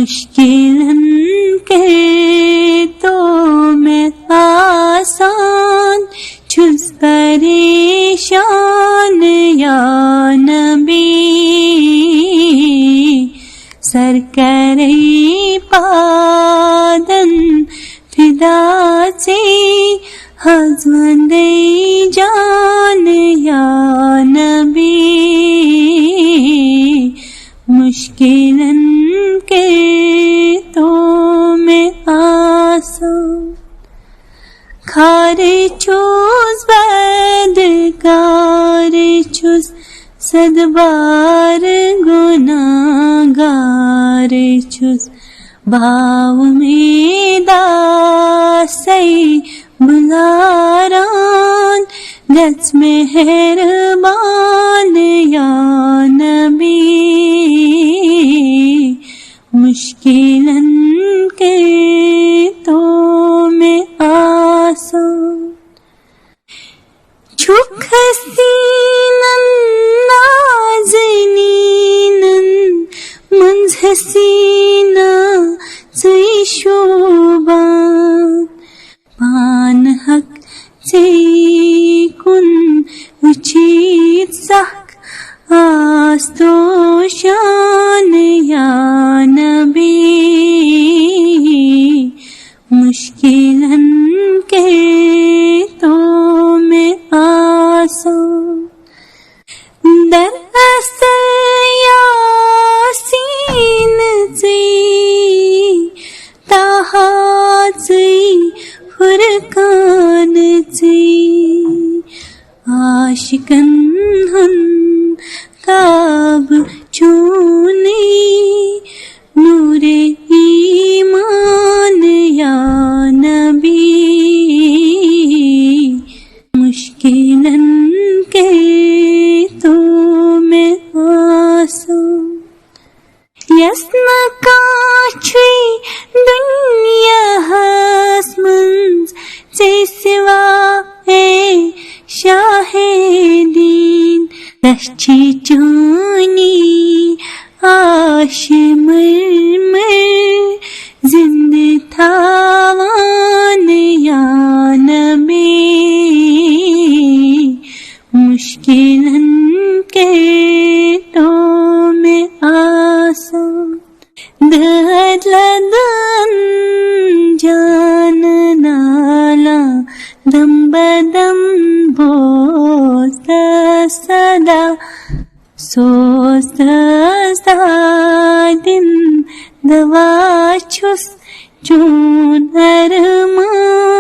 مشکلن کے تو میں آسان چھس پریشان یا نبی سر کرے پادن فدا سے حضمند جان یا نبی مشکلن کے تو میں آسان کھار چوز بدکار چوز صد بار گناہگار چوز بھاؤ میں داسی بزاران دس مہربان یا نبی مشکلن کے تو میں آسان چھک حسینن نازنینن منز حسینہ زی شوبان پان حق سے کن اچیت سخت آستو شان یا نبی مشکلن کے تو میں آسان در اصل یاسین زی تاہات زی فرقان زی عاشقن ہن کعب چونی نور ایمان یا نبی مشکلن کے تو میں آسان یسنا کاچھوی دنیا ہسمنز سے سوا اے شاہ دین رشچی چونی آش مرمر زند تھاوان یا نبی مشکلن کے تو میں آسان دلدن جان نالا دم بدم بوست صدا سوست دن دوا چھس چون ارمان